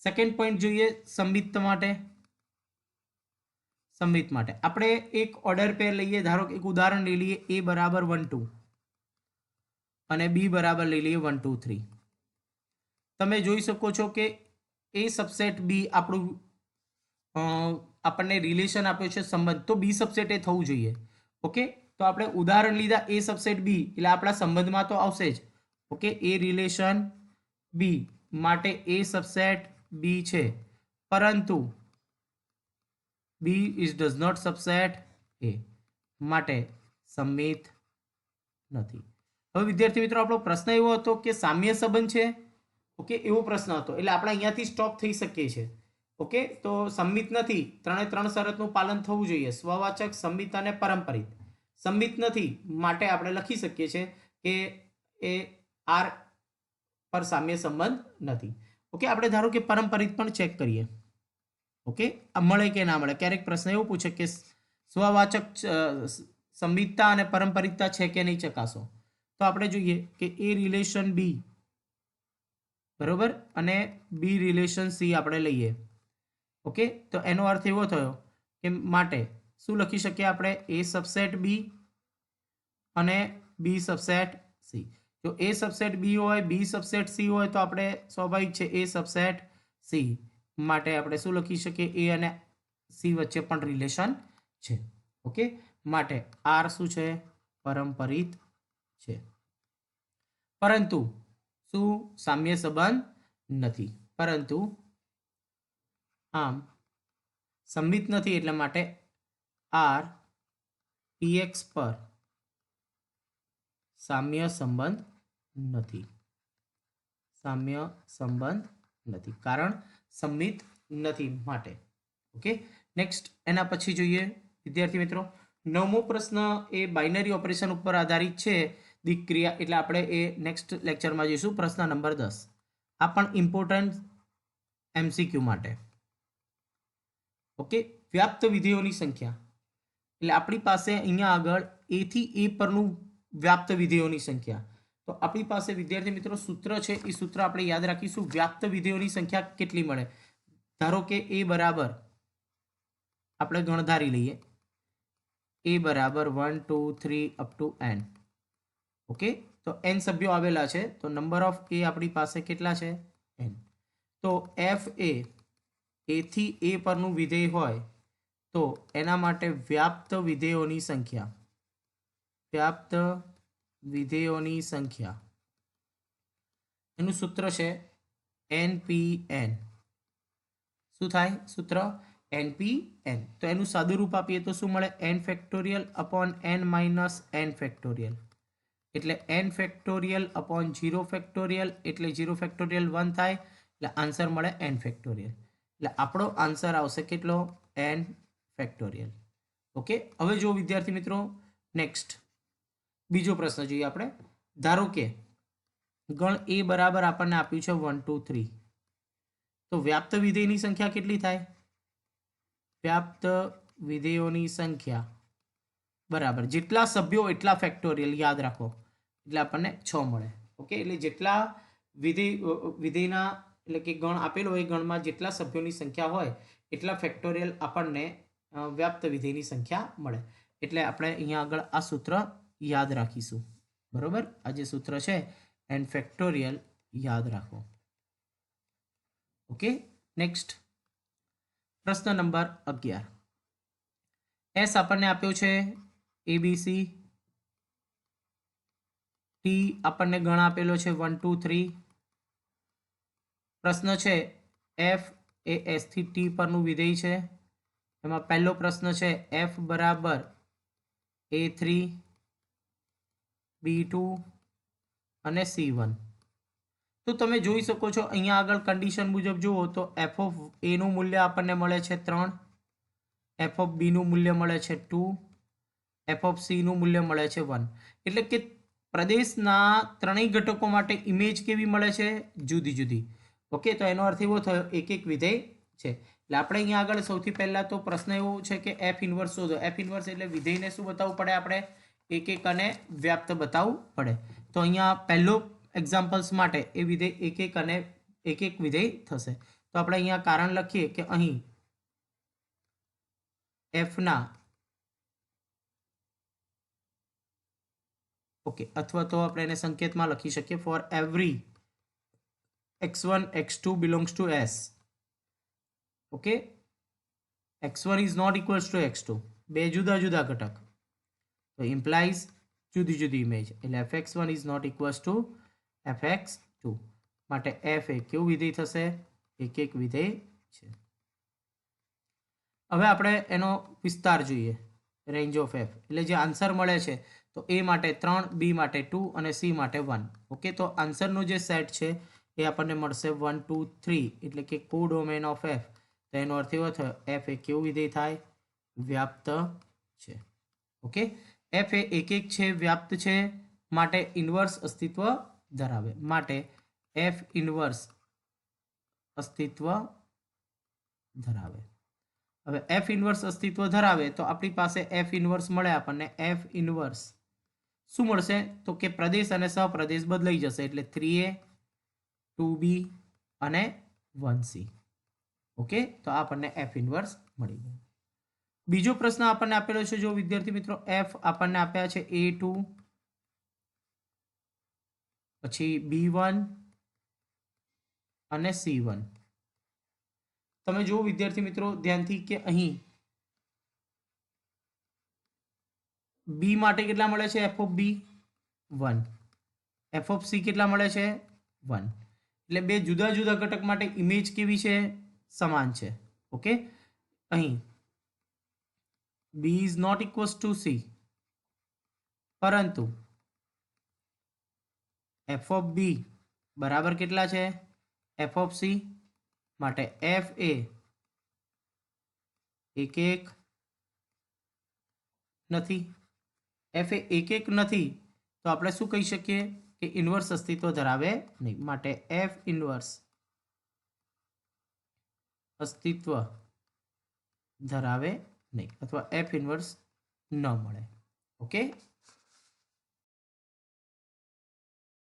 સેકન્ડ પોઈન્ટ જોઈએ સંમિત માટે. સંમિત માટે આપણે એક ઓર્ડર પેર લઈએ. ધારો કે એક ઉદાહરણ લઈ લઈએ, a બરાબર 1 2 અને b બરાબર લઈ લઈએ 1 2 3. તમે જોઈ શકો છો કે a સબસેટ b આપણને રિલેશન આપ્યો છે સંબંધ, તો b સબસેટ એ થવું જોઈએ. ઓકે, તો આપણે ઉદાહરણ લીધા a સબસેટ b એટલે આપણા સંબંધમાં તો આવશે જ. ઓકે, એ રિલેશન b માટે a સબસેટ b છે, પરંતુ b is does not subset a માટે સંમિત નથી. હવે વિદ્યાર્થી મિત્રો આપણો પ્રશ્ન એવો હતો કે સામ્ય સંબંધ છે. ઓકે, એવો પ્રશ્ન હતો એટલે આપણે અહીંયાથી સ્ટોપ થઈ શકીએ છીએ. ઓકે, તો સંમિત નથી, 3 શરતનું પાલન થવું જોઈએ. સ્વવાચક, સંમિત અને પરંપરિત. સંમિત નથી માટે આપણે લખી શકીએ છીએ કે એ આર પર સામ્ય સંબંધ નથી. ઓકે, આપણે ધારો કે પરંપરિત પણ ચેક કરીએ. ઓકે, આ મળે કે ના મળે. ક્યારેક પ્રશ્ન એવું પૂછે કે સ્વવાચક સંમિતતા અને પરંપરિતતા છે કે નહીં, ચકાસો. તો આપણે જોઈએ કે એ રિલેશન બી બરોબર અને બી રિલેશન સી આપણે લઈએ. ઓકે, તો એનો અર્થ એવો થયો કે માટે શું લખી શકીએ આપણે? એ સબસેટ બી અને બી સબસેટ સી. જો એ સબસેટ બી હોય, બી સબસેટ સી હોય તો આપણે સ્વાભાવિક છે એ સબસેટ સી માટે આપણે શું લખી શકીએ? એ અને સી વચ્ચે પણ રિલેશન છે. ઓકે, માટે આર શું છે? પરંપરિત છે, પરંતુ શું સામ્ય સંબંધ નથી. પરંતુ આમ સંમિત નથી એટલે માટે આર પીએક્સ પર સામ્ય સંબંધ નથી. સામ્ય સંબંધ નથી કારણ સંમિત નથી માટે. ઓકે, નેક્સ્ટ એના પછી જોઈએ વિદ્યાર્થી મિત્રો 9મો પ્રશ્ન એ બાઇનરી ઓપરેશન ઉપર આધારિત છે. દિક્ક્રિયા એટલે આપણે એ નેક્સ્ટ લેક્ચરમાં જોઈશું. પ્રશ્ન નંબર 10 આ પણ ઇમ્પોર્ટન્ટ MCQ માટે. ઓકે, વ્યાપ્ત વિધેયોની સંખ્યા એટલે આપણી પાસે અહીંયા આગળ a થી a પરનું વ્યાપ્ત વિધેયોની સંખ્યા. તો આપણી પાસે વિદ્યાર્થી મિત્રો સૂત્ર છે, એ સૂત્ર આપણે યાદ રાખીશું. વ્યાપ્ત વિધેયોની સંખ્યા કેટલી મળે? ધારો કે a બરાબર આપણે ગણધારી લઈએ, a બરાબર 1 2 3 અપ ટુ n. ઓકે, તો n સભ્યો આવેલા છે, તો નંબર ઓફ a આપણી પાસે કેટલા છે? n. તો f એ a થી a પરનું વિધેય હોય તો એના માટે વ્યાપ્ત વિધેયોની સંખ્યા, વ્યાપ્ત વિધેયોની સંખ્યા એનું સૂત્ર છે NPN. શું થાય સૂત્ર? NPN. તો એનું સાદું રૂપ આપીએ તો શું મળે? n factorial upon n minus n factorial એટલે n ફેક્ટોરિયલ અપોન 0 ફેક્ટોરિયલ એટલે 0 ફેક્ટોરિયલ 1 થાય એટલે આન્સર મળે n ફેક્ટોરિયલ. એટલે આપણો આન્સર આવશે કેટલો? n factorial. ઓકે, હવે જો વિદ્યાર્થી મિત્રો નેક્સ્ટ બીજો પ્રશ્ન જોઈએ આપણે. ધારો કે ગણ a બરાબર આપણને આપ્યું છે 1 2 3. તો વ્યાપ્ત વિધેયની સંખ્યા કેટલી થાય? વ્યાપ્ત વિધેયોની સંખ્યા બરાબર જેટલા સભ્યો એટલા ફેક્ટોરિયલ. યાદ રાખો એટલે આપણને 6 મળે. ઓકે, એટલે જેટલા વિધેયના એટલે કે ગણ આપેલો હોય, ગણમાં જેટલા સભ્યોની સંખ્યા હોય એટલા ફેક્ટોરિયલ આપણને વ્યાપ્ત વિધેયની સંખ્યા મળે. એટલે આપણે અહીંયા આગળ આ સૂત્ર યાદ રાખીશું. બરોબર, આ જે સૂત્ર છે n ફેક્ટોરિયલ યાદ રાખો. ઓકે, નેક્સ્ટ પ્રશ્ન નંબર 11. S આપણને આપ્યો છે ABC, T આપણને ગણ આપેલો છે 1 2 3. પ્રશ્ન છે f એ S થી T પરનું વિધેય છે. એમાં પહેલો પ્રશ્ન છે f બરાબર A3 B2 અને C1. તો તમે જોઈ શકો છો અહીંયા આગળ કન્ડિશન મુજબ જુઓ તો f ઓફ a નું મૂલ્ય આપણને મળે છે 3, f ઓફ b નું મૂલ્ય મળે છે 2, f ઓફ c નું મૂલ્ય મળે છે 1. એટલે કે પ્રદેશના ત્રણેય ઘટકો માટે ઇમેજ કેવી મળે છે? જુદી જુદી. ઓકે, તો એનો અર્થ એવો થયો એક એક વિધેય છે. એટલે આપણે અહીંયા આગળ સૌથી પહેલા તો પ્રશ્ન એવો છે કે f ઇન્વર્સ શોધો. f ઇન્વર્સ એટલે વિધેયને શું બતાવવું પડે? આપણે એક એક અને વ્યાપ્ત બતાવવું પડે. તો અહીંયા પહેલો એક્ઝામ્પલ્સ માટે એ વિધેય એક એક અને એક એક વિધેય થશે. તો આપણે અહીંયા કારણ લખીએ કે અહીં એફના ઓકે, અથવા તો આપણે એને સંકેતમાં લખી શકીએ four every x1 x2 belongs to S. Okay, x1 is not equals to x2, બે જુદા જુદા ઘટક, તો ઇમ્પ્લાઇઝ જુદી જુદી ઇમેજ, એટલે fx1 is not equals to fx2. માટે f એ કેવું વિધેય થશે? એક એક વિધેય છે. હવે આપણે એનો વિસ્તાર જોઈએ, રેન્જ ઓફ એફ, એટલે જે આન્સર મળે છે તો એ માટે 3, બી માટે 2 અને સી માટે 1. ઓકે, તો આન્સરનો જે સેટ છે એ આપણને મળશે 1 2 3, એટલે કે કોડોમેન ઓફ એફ. તો એનો અર્થ એવો થયો એફ એ કેવું વિધેય થાય? વ્યાપ્ત છે. ઓકે, એફ એ એક એક છે, વ્યાપ્ત છે, માટે ઇન્વર્સ અસ્તિત્વ ધરાવે, માટે એફ ઇન્વર્સ અસ્તિત્વ ધરાવે. હવે એફ ઇન્વર્સ અસ્તિત્વ ધરાવે તો આપણી પાસે એફ ઇન્વર્સ મળે આપણને. એફ ઇન્વર્સ શું મળશે? તો કે પ્રદેશ અને સહપ્રદેશ બદલાઈ જશે, એટલે 3a 2b અને 1c. ઓકે, તો આપણને એફ ઇન્વર્સ મળી ગયો. બીજો પ્રશ્ન આપણને આપેલો છે, જો વિદ્યાર્થી મિત્રો, એફ આપણને આપ્યા છે a2, પછી b1 અને c1. તમે જુઓ વિદ્યાર્થી મિત્રો ધ્યાનથી કે અહીં બી માટે કેટલા મળે છે? F of b 1, f of c કેટલા મળે છે? 1. એટલે બે જુદા જુદા ઘટક માટે ઇમેજ કેવી છે? સમાન છે. ઓકે, અહીં b is not equals to c, પરંતુ એફ ઓફ બી બરાબર કેટલા છે? F of c. માટે એફ એ એક એક નથી. એફ એ એક એક નથી તો આપણે શું કહી શકીએ? કે ઇન્વર્સ અસ્તિત્વ ધરાવે નહીં. માટે એફ ઇન્વર્સ અસ્તિત્વ ધરાવે નહીં, અથવા એફ ઇન્વર્સ ન મળે. ઓકે,